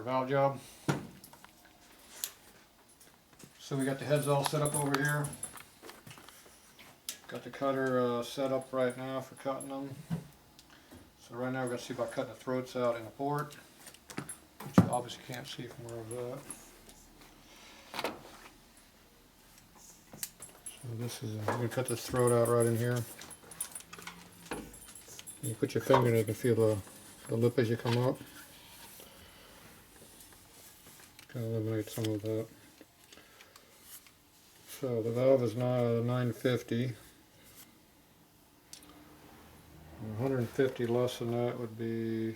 valve job. So we got the heads all set up over here. Got the cutter set up right now for cutting them. So right now we're going to see about cutting the throats out in the port, which you obviously can't see from where I was at. So this is, we're going to cut this throat out right in here. You put your finger in it, you can feel the lip as you come up. Kind of eliminate some of that. So the valve is now 950. 150 less than that would be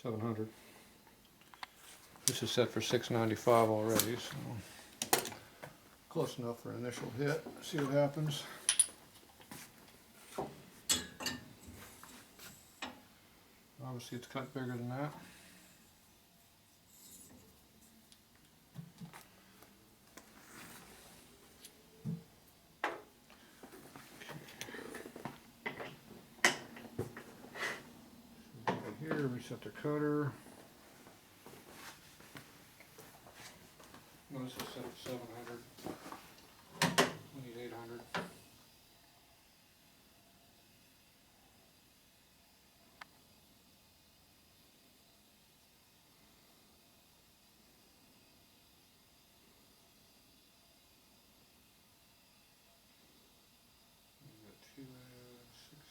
700. This is set for 695 already, so close enough for an initial hit. See what happens. Obviously it's cut bigger than that. Here, reset the cutter. No, this is set at 700. We need 800. We got 2, 6.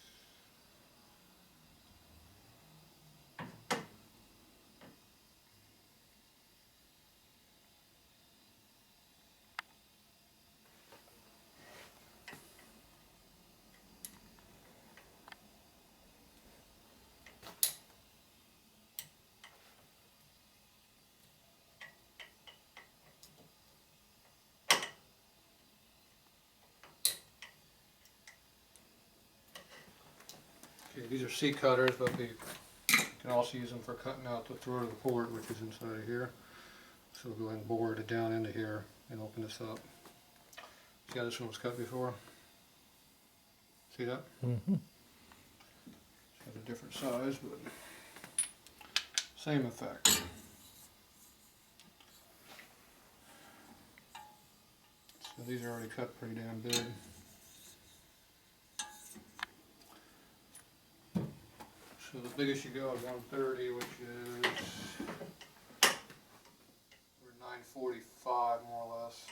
Okay, these are C cutters, but we can also use them for cutting out the throat of the port, which is inside of here. So we'll go ahead and bore it down into here and open this up. See how this one was cut before? See that? Mm-hmm. It's got a different size, but same effect. So these are already cut pretty damn big. So the biggest you go is 130, which is, we're 945 more or less.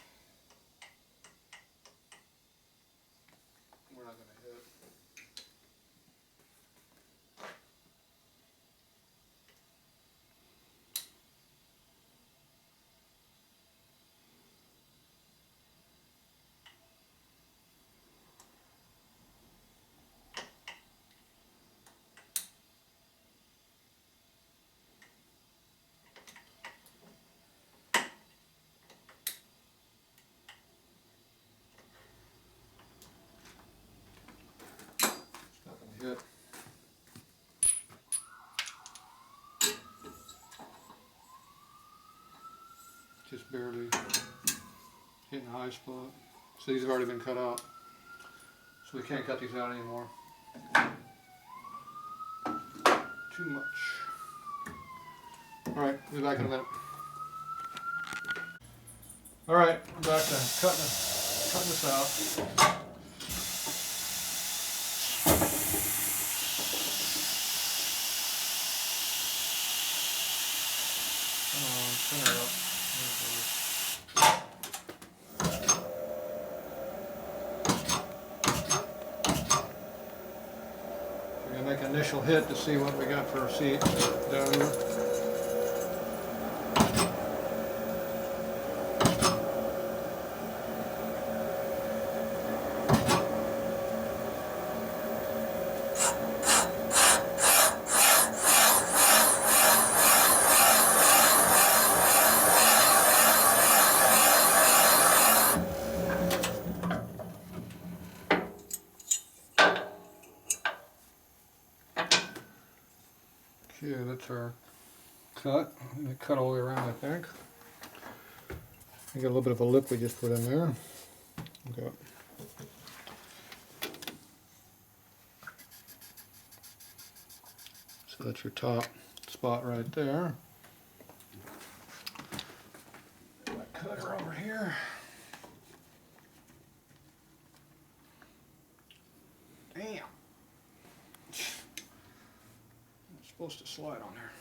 We're not going to hit. Hit. Just barely hitting the high spot. So these have already been cut out. So we can't cut these out anymore. Too much. Alright, we'll be back in a minute. Alright, we're back to cutting this out. Center up. We're going to make an initial hit to see what we got for our seat down here. Okay, that's our cut. And cut all the way around, I think. I got a little bit of a lip we just put in there. Okay. So that's your top spot right there. here. Damn. It's supposed to slide on there.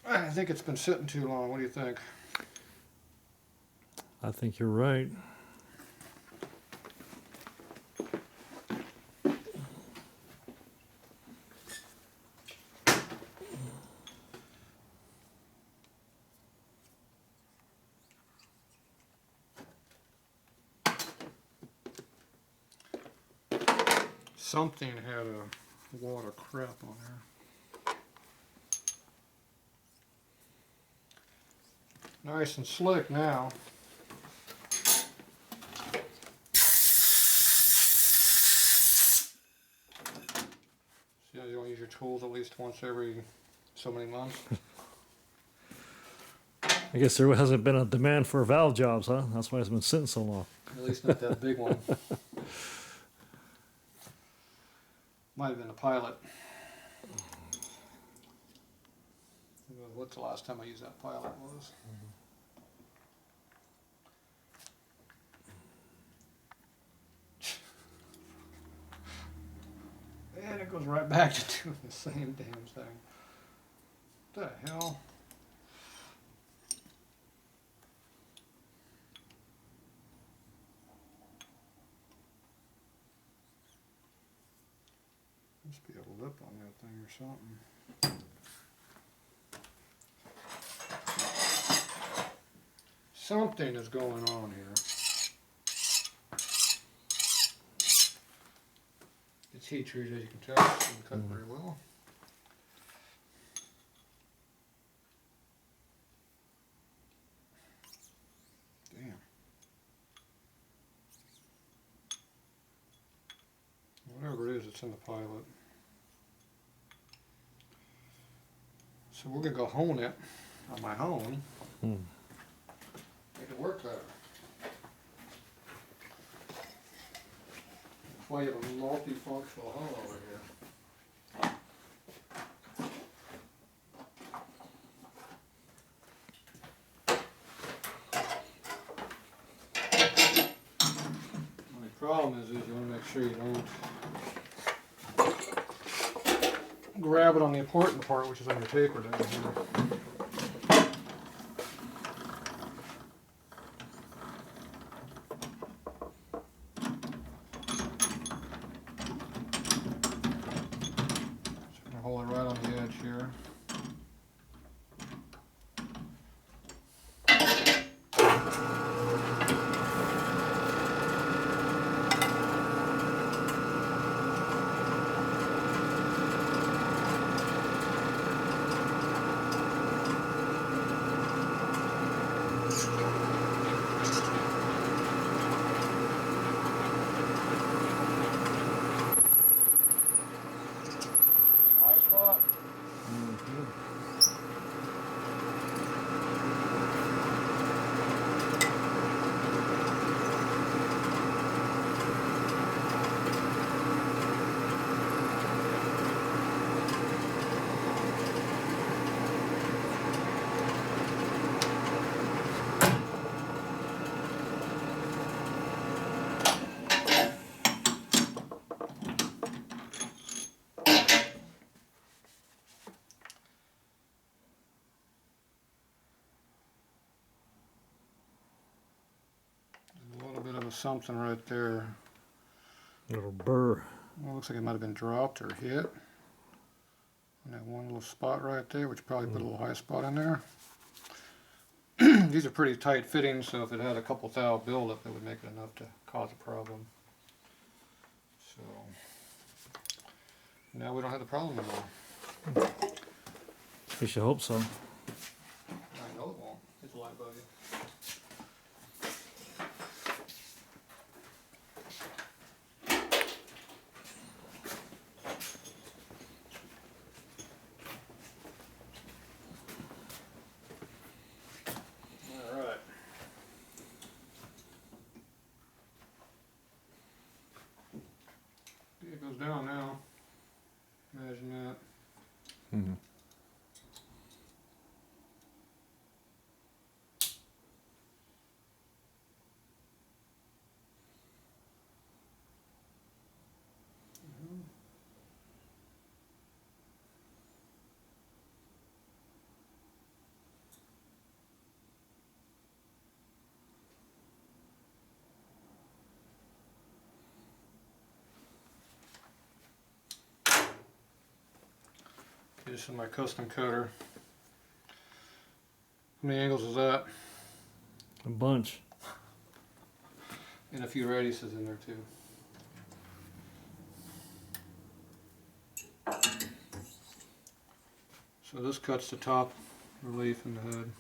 I think it's been sitting too long. What do you think? I think you're right. Something had a wad of crap on there. Nice and slick now. So you want to use your tools at least once every so many months. I guess there hasn't been a demand for valve jobs, huh? That's why it's been sitting so long. At least not that big one. Might have been a pilot. What the last time I used that pilot was. And it goes right back to doing the same damn thing. What the hell? Must be a lip on that thing or something. Something is going on here. It's heat treated, as you can tell. It doesn't cut very well. Damn. Whatever it is, it's in the pilot. So we're gonna go hone it on my hone. Make it work better. That's why you have a multifunctional hone over here. The only problem is you want to make sure you don't grab it on the important part, which is on your taper down here. Hold it right on the edge here. High spot. A little bit of a something right there. Little burr. Well, it looks like it might have been dropped or hit. And that one little spot right there, which probably put a little high spot in there. These are pretty tight fittings, so if it had a couple thou buildup, it would make it enough to cause a problem. So now we don't have the problem anymore. We should hope so. I know it won't. It's a line above you. Alright. It goes down This is my custom cutter. How many angles is that? A bunch. And a few radiuses in there too. So this cuts the top relief in the head.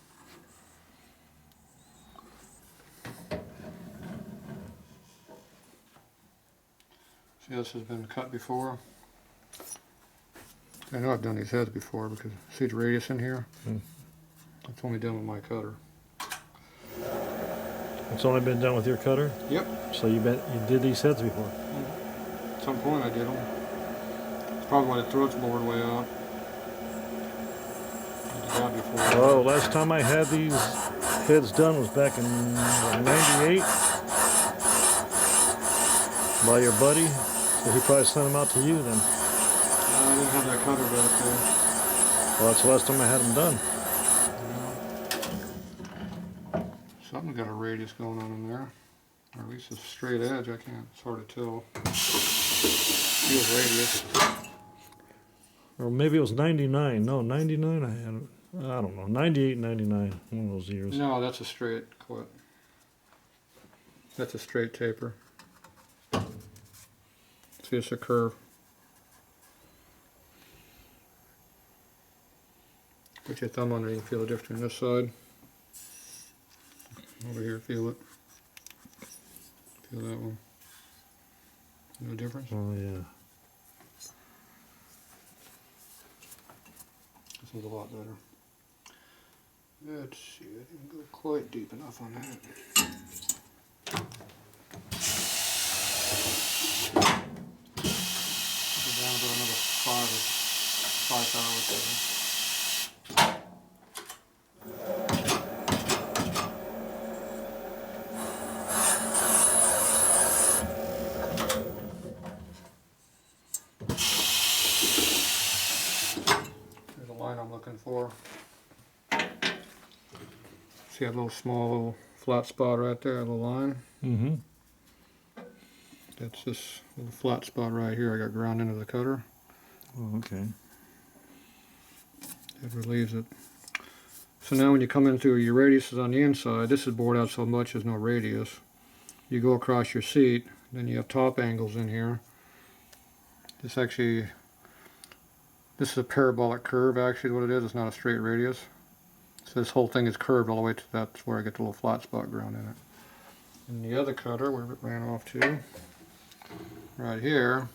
See, this has been cut before. I know I've done these heads before because see the radius in here? It's only done with my cutter. It's only been done with your cutter? Yep. So you did these heads before? At some point I did them. It's probably why the throat's bored way out. I did that before. Oh, last time I had these heads done was back in '98 by your buddy. So he probably sent them out to you then. I didn't have that cutter back there. Well, that's the last time I had them done. Something's got a radius going on in there. Or at least a straight edge, I can't, it's hard to tell. Feels radius. Or maybe it was 99. No, 99 I had it. I don't know. 98, 99. One of those years. No, that's a straight clip. That's a straight taper. See, it's a curve. Put your thumb on there, you can feel the difference between this side. Over here, feel it. Feel that one. No difference? Oh, yeah. This one's a lot better. Let's see, I didn't go quite deep enough on that. Go down about another 5 hours there. There's a line I'm looking for. See that little small flat spot right there, a little line? Mm-hmm. That's this little flat spot right here I got ground into the cutter. Oh, okay. It relieves it. So now when you come into your radiuses on the inside, this is bored out so much there's no radius. You go across your seat, then you have top angles in here. This is a parabolic curve actually what it is, it's not a straight radius. So this whole thing is curved all the way to that's where I get the little flat spot ground in it. And the other cutter, where it ran off to, right here,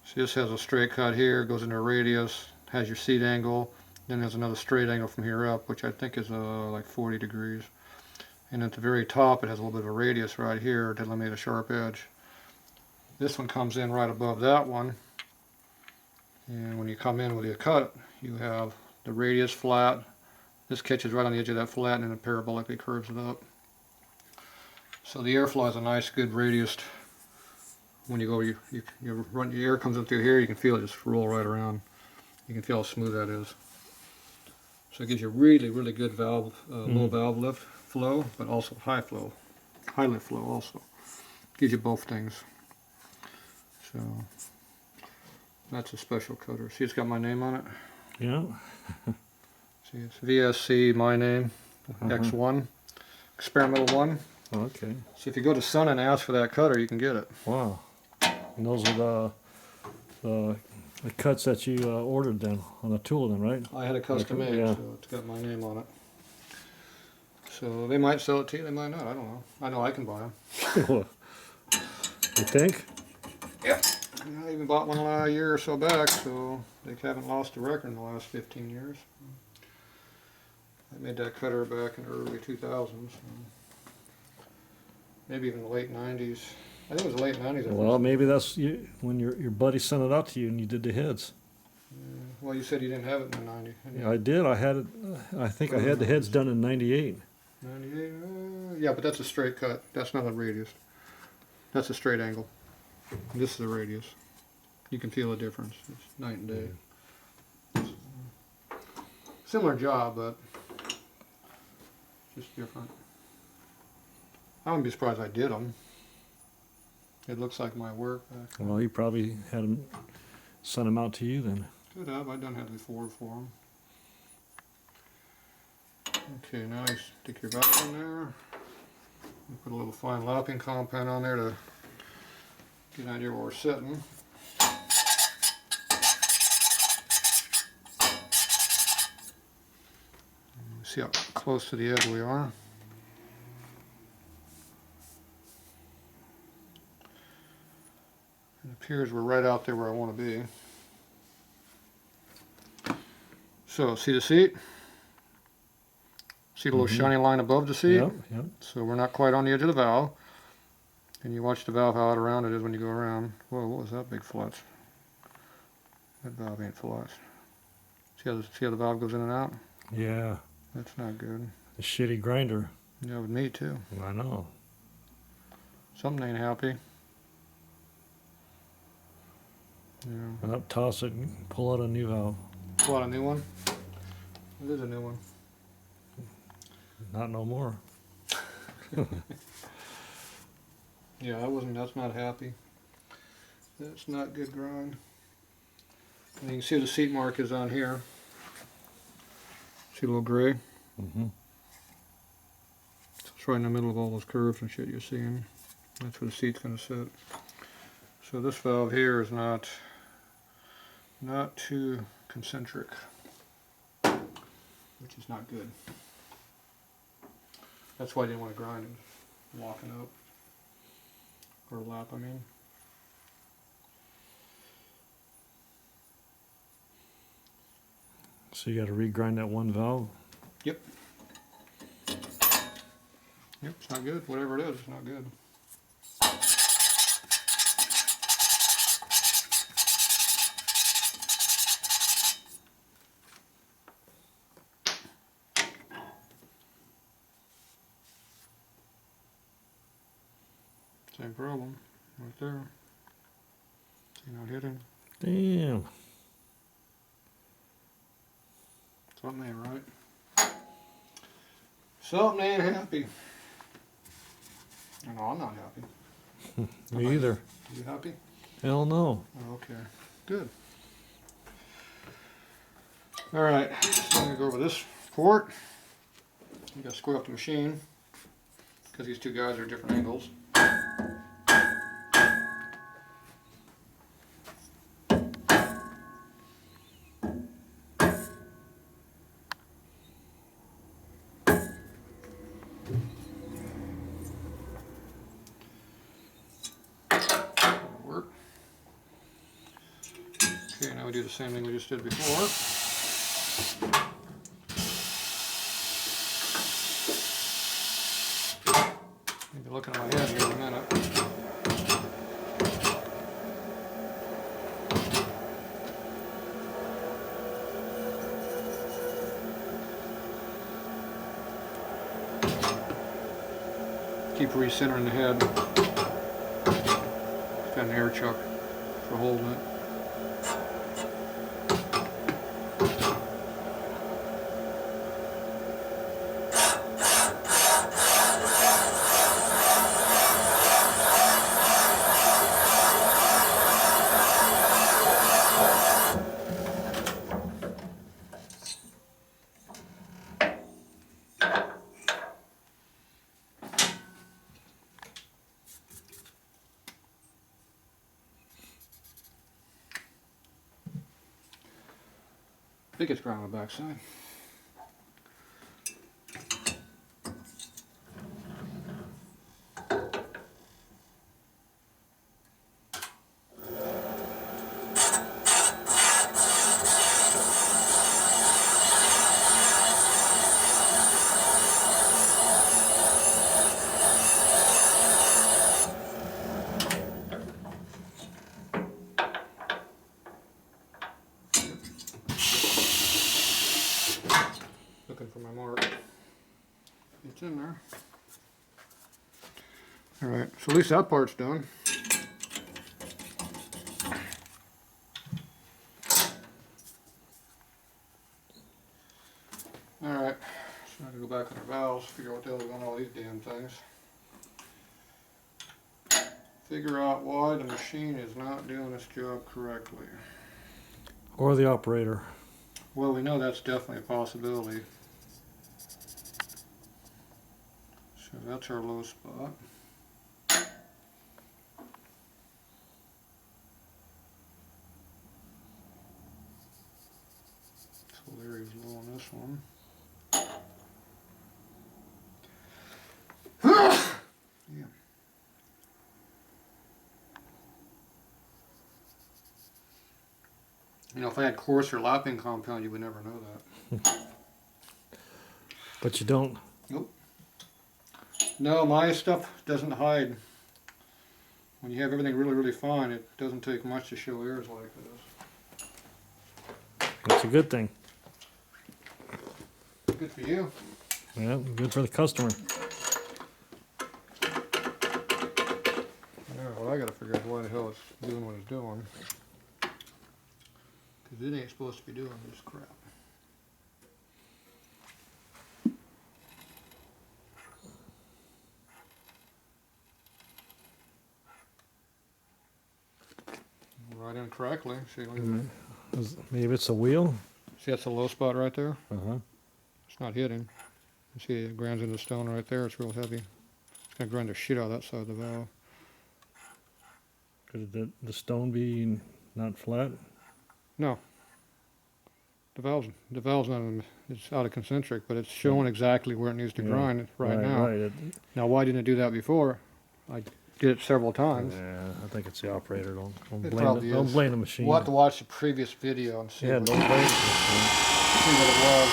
see this has a straight cut here, goes into a radius, has your seat angle, then there's another straight angle from here up, which I think is like 40 degrees. And at the very top it has a little bit of a radius right here to eliminate a sharp edge. This one comes in right above that one, and when you come in with your cut, you have the radius flat. This catches right on the edge of that flat and then it parabolically curves it up. So the airflow has a nice good radius. When you go, you run, your air comes up through here, you can feel it just roll right around. You can feel how smooth that is. So it gives you really, really good valve, low valve lift flow, but also high lift flow also. Gives you both things. So that's a special cutter. See, it's got my name on it. Yeah. See, it's VSC, my name, X1, experimental 1. Okay. So if you go to Sun and ask for that cutter, you can get it. Wow. And those are the cuts that you ordered then on the tool then, right? I had a custom made, yeah. so it's got my name on it. So they might sell it to you, they might not, I don't know. I know I can buy them. You think? Yep. I even bought one a year or so back, so they haven't lost a record in the last 15 years. I made that cutter back in the early 2000s. Maybe even the late 90s. I think it was the late 90s. Well, maybe that's when your buddy sent it out to you and you did the heads. Well, you said you didn't have it in the 90s. Yeah, I did. I had it. I think I had the heads done in '98. 98? Yeah, but that's a straight cut. That's not a radius. That's a straight angle. This is a radius. You can feel the difference. It's night and day. Similar job, but just different. I wouldn't be surprised I did them. It looks like my work. Well, he probably had him send them out to you then. Could have, I done had before for them. Okay, now you stick your valve in there. You put a little fine lapping compound on there to get an idea where we're sitting. See how close to the edge we are. It appears we're right out there where I want to be. So, see the seat? See the little shiny line above the seat? Yep, yep. So we're not quite on the edge of the valve. And you watch the valve how out around it is when you go around. Whoa, what was that big flux? That valve ain't flux. See how the valve goes in and out? Yeah. That's not good. The shitty grinder. Yeah, with me too. I know. Something ain't happy. Yeah. Well, toss it and pull out a new valve. Pull out a new one? It is a new one. Not no more. Yeah, that's not happy. That's not good grind. And you can see the seat mark is on here. See a little gray? Mm-hmm. It's right in the middle of all those curves and shit you're seeing. That's where the seat's going to sit. So this valve here is not too concentric, which is not good. That's why I didn't want to grind it, locking up, or lap, I mean. So you got to regrind that one valve. Yep. Yep, it's not good. Whatever it is, it's not good. Same problem, right there. See, not hitting. Damn. Something ain't right. Something ain't happy. No, I'm not happy. Me either. Are you happy? Hell no. Oh, okay, good. All right, so I'm gonna go over this port. You gotta square up the machine because these two guys are different angles. Work. Okay, now we do the same thing we just did before. Maybe looking at my head here in a minute. Keep recentering the head. It's got an air chuck for holding it. I think it's ground on the backside. Looking for my mark. It's in there. Alright, so at least that part's done. Alright, so I have to go back on our valves, figure out what the hell is going on with these damn things. Figure out why the machine is not doing its job correctly. Or the operator. Well, we know that's definitely a possibility. So that's our low spot. So Larry's low on this one. Yeah. You know, if I had coarser lapping compound, you would never know that. But you don't. Nope. No, my stuff doesn't hide. When you have everything really, really fine, it doesn't take much to show errors like this. That's a good thing. Good for you. Yeah, good for the customer. Yeah, well, I gotta figure out why the hell it's doing what it's doing. Because it ain't supposed to be doing this crap. Right in correctly. See, look at that. Maybe it's a wheel. See, that's a low spot right there? Uh-huh. It's not hitting. You see it grinds into the stone right there. It's real heavy. It's going to grind the shit out of that side of the valve. Could the stone be not flat? No. The valve's not in, it's out of concentric, but it's showing exactly where it needs to grind right now. Right. Now, why didn't it do that before? I did it several times. Yeah, I think it's the operator. Don't It blame probably don't is. blame the machine. We'll have to watch the previous video and see, Yeah, what, don't blame the machine. see what it was.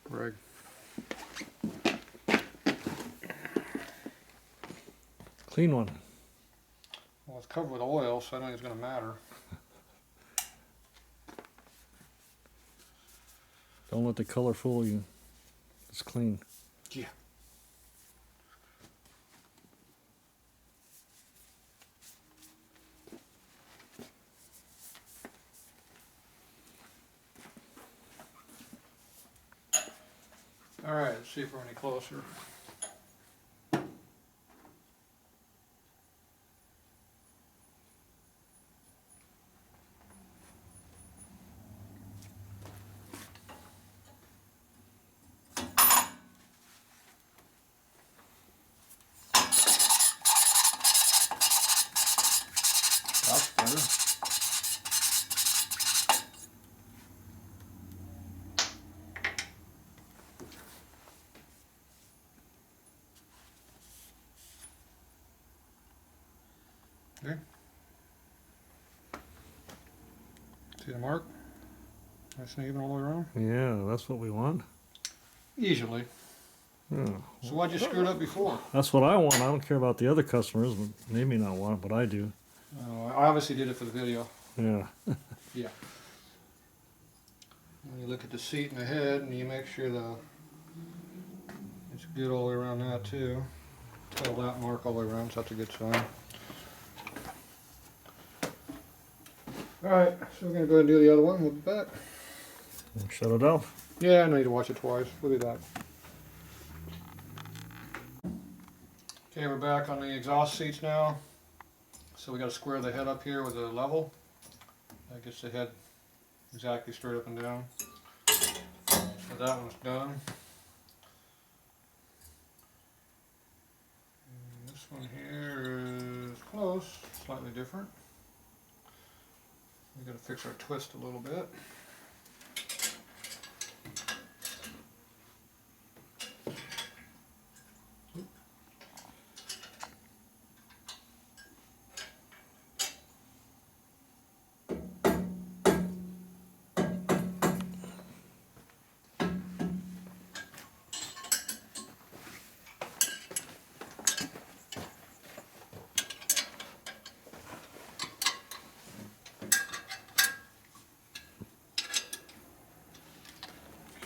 Greg. Clean one. Well, it's covered with oil, so I don't think it's going to matter. Don't let the color fool you. It's clean. Yeah. All right, let's see if we're any closer. That's better. Okay. See the mark? Nice and even all the way around? Yeah, that's what we want. Easily. Yeah. So why'd you screw it up before? That's what I want. I don't care about the other customers, but they may not want it, but I do. I obviously did it for the video. Yeah. Yeah. And you look at the seat and the head, and you make sure it's good all the way around that too. Got a lap mark all the way around, so that's a good sign. All right, so we're gonna go ahead and do the other one. We'll be back. Shut it off. Yeah, I know you to watch it twice. We'll be back. Okay, we're back on the exhaust seats now. So we got to square the head up here with a level. That gets the head exactly straight up and down. So that one's done. And this one here is close, slightly different. We gotta fix our twist a little bit.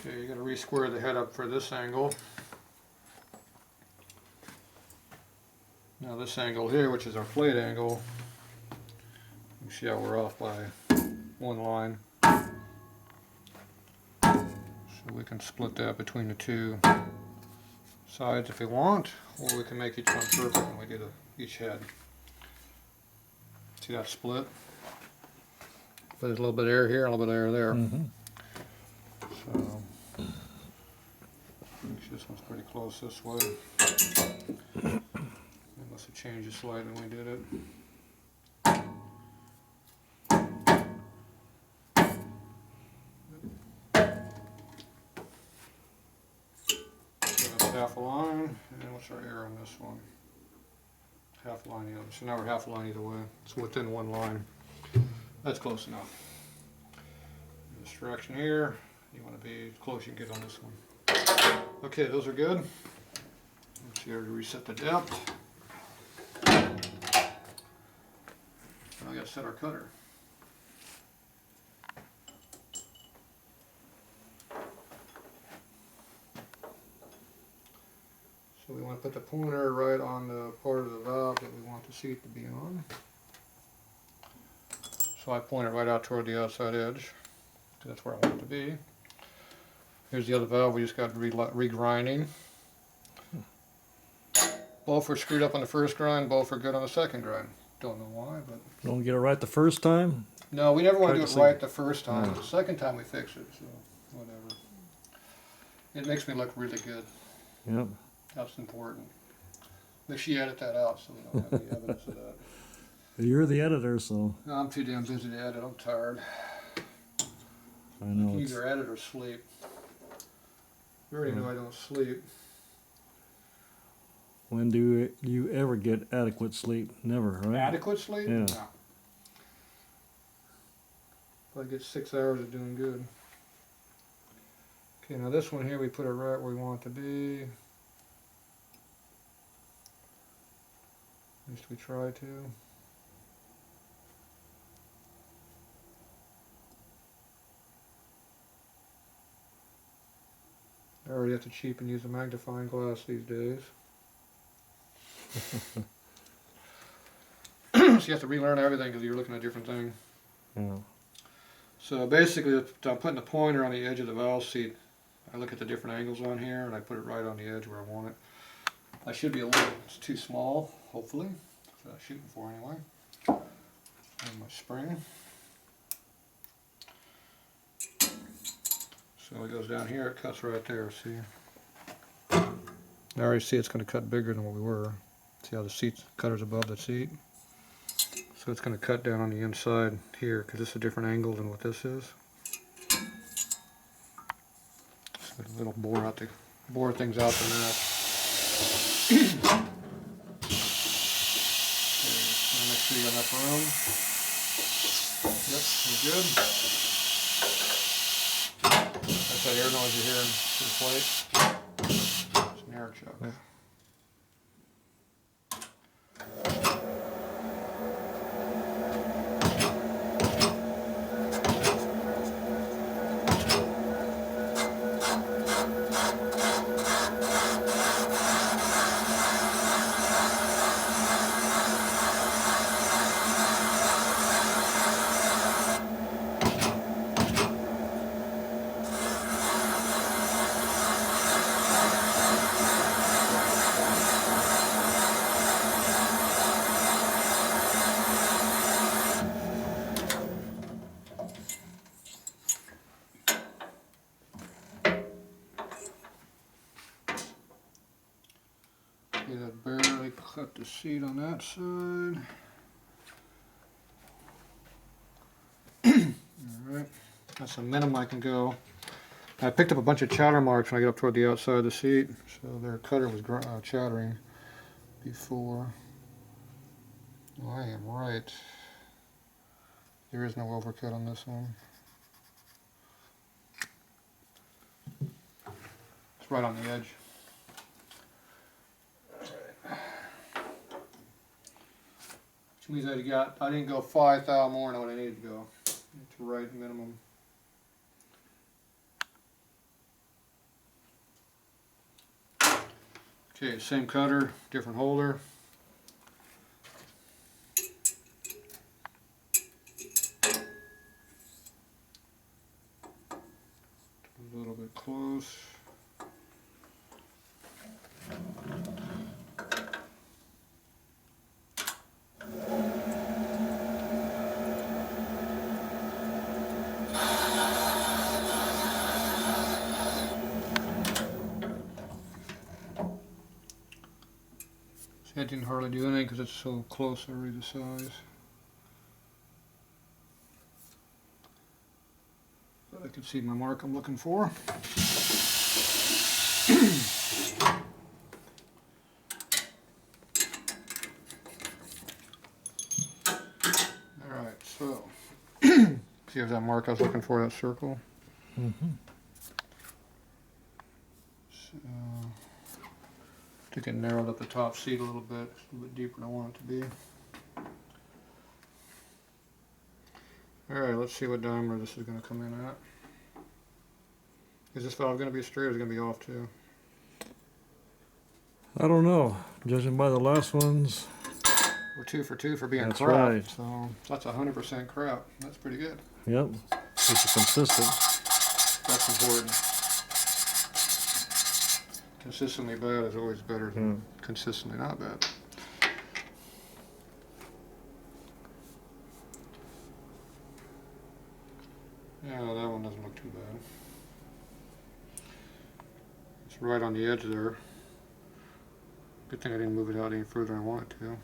Okay, you gotta re-square the head up for this angle. Now this angle here, which is our flayed angle, you see how we're off by one line. So we can split that between the two sides if we want, or we can make each one perfect when we do each head. See that split? But there's a little bit of air here, a little bit of air there. So this one's pretty close this way. It must have changed slightly when we did it. So that's half a line, and what's our error on this one? Half a line the other. So now we're half a line either way. It's within one line. That's close enough. This direction here, you want to be as close as you can get on this one. Okay, those are good. Let's see here to reset the depth. Now we got to set our cutter. So we want to put the pointer right on the part of the valve that we want the seat to be on. So I point it right out toward the outside edge, because that's where I want it to be. Here's the other valve we just got regrinding. Both were screwed up on the first grind, both are good on the second grind. Don't know why, but... Don't get it right the first time? No, we never want to do it Practicing. right the first time. Yeah. The second time we fix it, so whatever. It makes me look really good. Yep. That's important. Make sure you edit that out so we don't have any evidence of that. You're the editor, so No, I'm too damn busy to edit. I'm tired. I I know can it's... either edit or sleep. You already know I don't sleep. When do you ever get adequate sleep? Never, right? Adequate sleep? Yeah. No. If I get 6 hours of doing good. Okay, now this one here we put it right where we want it to be. At least we try to. I already have to cheap and use a magnifying glass these days. So you have to relearn everything because you're looking at different things. Yeah. So basically, if I'm putting the pointer on the edge of the valve seat, I look at the different angles on here and I put it right on the edge where I want it. I should be a little, it's too small, hopefully. That's what I'm shooting for anyway. And my spring. So it goes down here, it cuts right there, see? I already see it's going to cut bigger than what we were. See how the cutter's above the seat? So it's going to cut down on the inside here because it's a different angle than what this is. So a little bore things out the neck. Okay, make sure you got enough room. Yep, we're good. That's that air noise you hear in the plate. It's an air chuck. Yeah. Okay, that barely cut the seat on that side. Alright, that's the minimum I can go. I picked up a bunch of chatter marks when I get up toward the outside of the seat, so their cutter was chattering before. Well, I am right. There is no overcut on this one. It's right on the edge. Which means I didn't go 5 thou more than what I needed to go. It's right minimum. Okay, same cutter, different holder. A little bit close. That didn't hardly do anything because it's so close already the size. But I can see my mark I'm looking for. Alright, so see if that mark I was looking for, that circle. Mm-hmm. So I think it narrowed up the top seat a little bit deeper than I want it to be. Alright, let's see what diameter this is going to come in at. Is this valve going to be straight or is it going to be off too? I don't know. Judging by the last ones, We're 2 for 2 for being That's crap, right. so that's 100% crap. That's pretty good. yep, keep it consistent. That's important. Consistently bad is always better than consistently not bad. Yeah, that one doesn't look too bad. It's right on the edge there. Good thing I didn't move it out any further than I wanted to.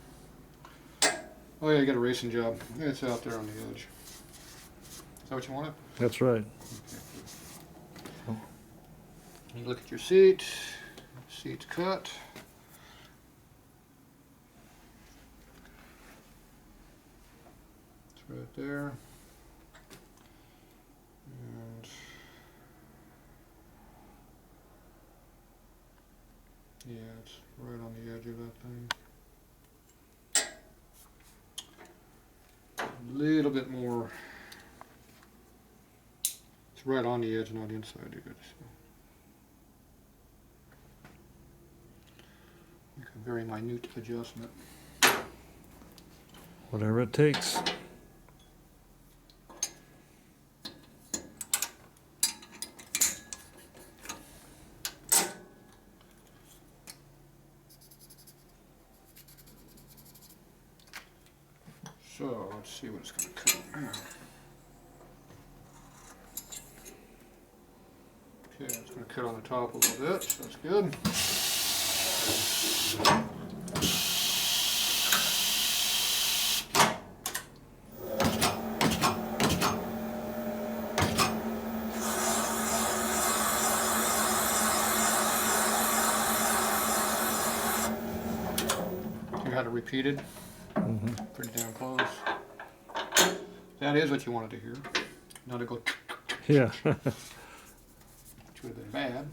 Oh yeah, you got a racing job. Yeah, it's out there on the edge. Is that what you wanted? That's right. You look at your seat. Seat's cut. It's right there. And yeah, it's right on the edge of that thing. A little bit more. It's right on the edge, not inside. You could see. Make a very minute adjustment. Whatever it takes. So let's see what it's going to cut now. Okay, it's going to cut on the top a little bit, so that's good. You had it repeated. Mm-hmm. Pretty damn close. That is what you wanted to hear. Not to go, Yeah. which would have been bad.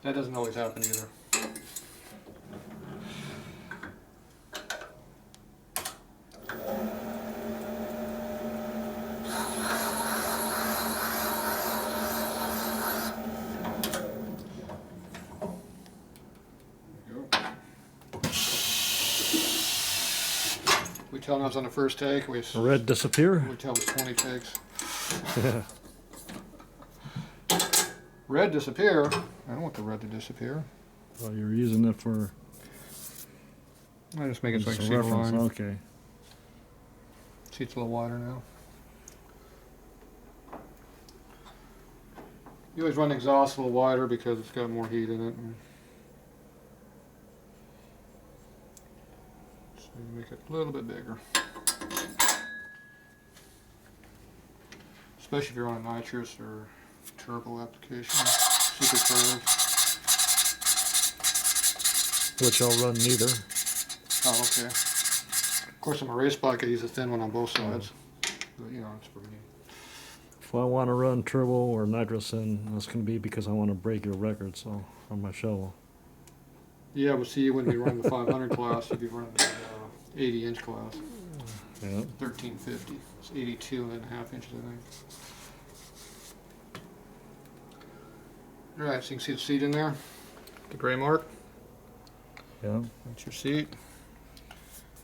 That doesn't always happen either. We tell them I was on the first take. We Red disappear. tell them 20 takes. Yeah. Red disappear. I don't want the red to disappear. Well, you're using it for I just make it so I can as see a the reference. line. Okay. See, it's a little wider now. You always run the exhaust a little wider because it's got more heat in it. So you make it a little bit bigger. Especially if you're on a nitrous or turbo application. Supercharged. Which I'll run neither. Oh, okay. Of course, on a race bike, I use a thin one on both sides. But, you know, it's for me. If I want to run turbo or nitrous in, that's going to be because I want to break your record, so, on my shovel. Yeah, but see, you wouldn't be running the 500 class, you'd be running the 80-inch class. Yeah. 1350. It's 82.5 inches, I think. Alright, so you can see the seat in there. The gray mark. Yeah. That's your seat.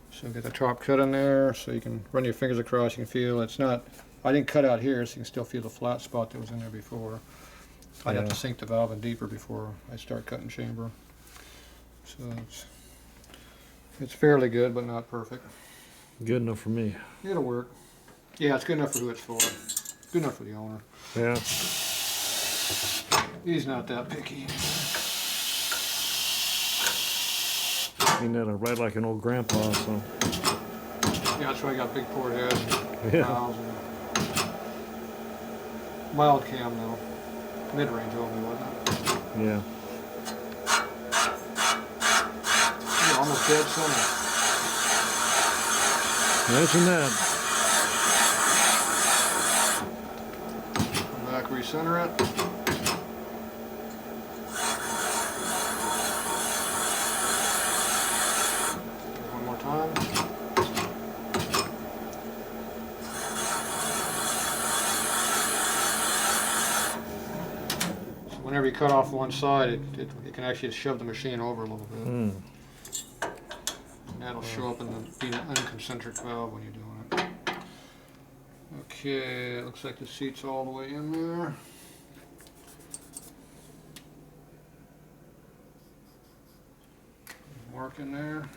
So get the top cut in there, so you can run your fingers across, you can feel it's not, I didn't cut out here, so you can still feel the flat spot that was in there before. I'd have to sink the valve in deeper before I start cutting chamber. So it's fairly good, but not perfect. Good enough for me. It'll work. Yeah, it's good enough for who it's for. Good enough for the owner. Yeah. He's not that picky. Ain't that a ride like an old grandpa, so. Yeah, that's why I got big port head. Yeah. Valves and mild cam though. Mid-range only, wasn't it? Yeah. You're almost dead center. Imagine that. Come back, recenter it. One more time. So whenever you cut off one side, it can actually shove the machine over a little bit. Mm. And that'll show up in the unconcentric valve when you're doing it. Okay, it looks like the seat's all the way in there. Mark in there.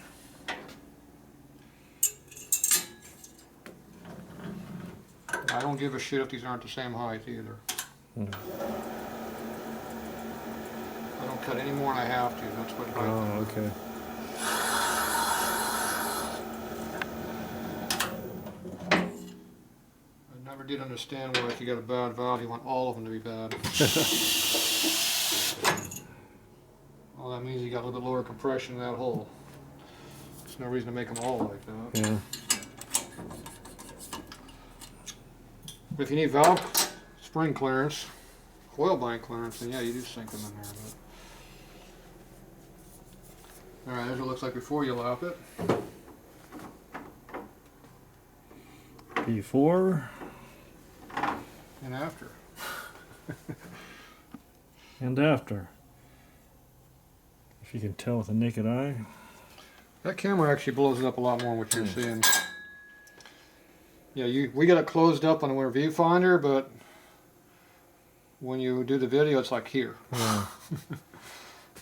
I don't give a shit if these aren't the same height either. Mm. I don't cut any more than I have to. That's what height. Oh, okay. I never did understand why if you got a bad valve, you want all of them to be bad. Well, that means you got a little bit lower compression in that hole. There's no reason to make them all like that. Yeah. But if you need valve spring clearance, oil bind clearance, then yeah, you do sink them in there. But... Alright, there's what it looks like before you lap it. Before And after. and after. If you can tell with the naked eye. That camera actually blows it up a lot more than what you're seeing. Yeah, we got it closed up on our viewfinder, but when you do the video, it's like here. Yeah.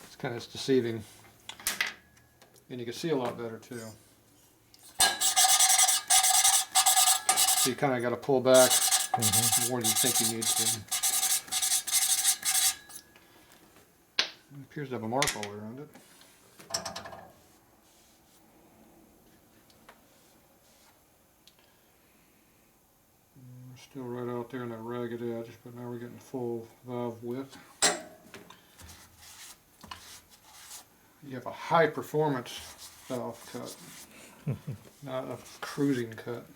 It's kind of deceiving. And you can see a lot better too. So you kind of got to pull back more than you think you need to. It appears to have a mark all around it. We're still right out there in that ragged edge, but now we're getting full valve width. You have a high performance valve cut, not a cruising cut.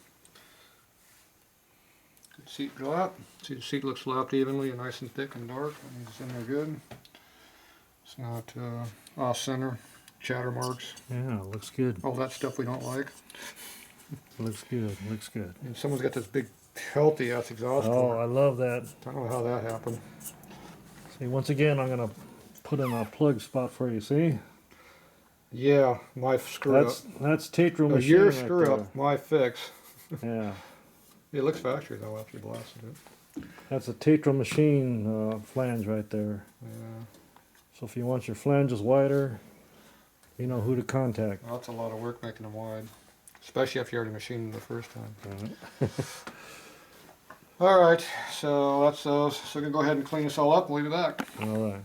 Good seat lap. See, the seat looks lapped evenly and nice and thick and dark. That means it's in there good. It's not off center, chatter marks, Yeah, looks good. all that stuff we don't like. Looks good. Looks good. And someone's got this big healthy ass exhaust Oh, port. I love that. I don't know how that happened. See, once again, I'm gonna put in a plug spot for you. See, Yeah, my screw that's up. that's Tatro A machine year right screw there. up, my fix. Yeah, It looks factory though after you blasted it. that's a Tatro machine flange right there. Yeah, So if you want your flanges wider, you know who to contact. well, that's a lot of work making them wide, especially if you already machined them the first time. Alright. All right, so that's those. So we can go ahead and clean this all up and we'll be back. All right.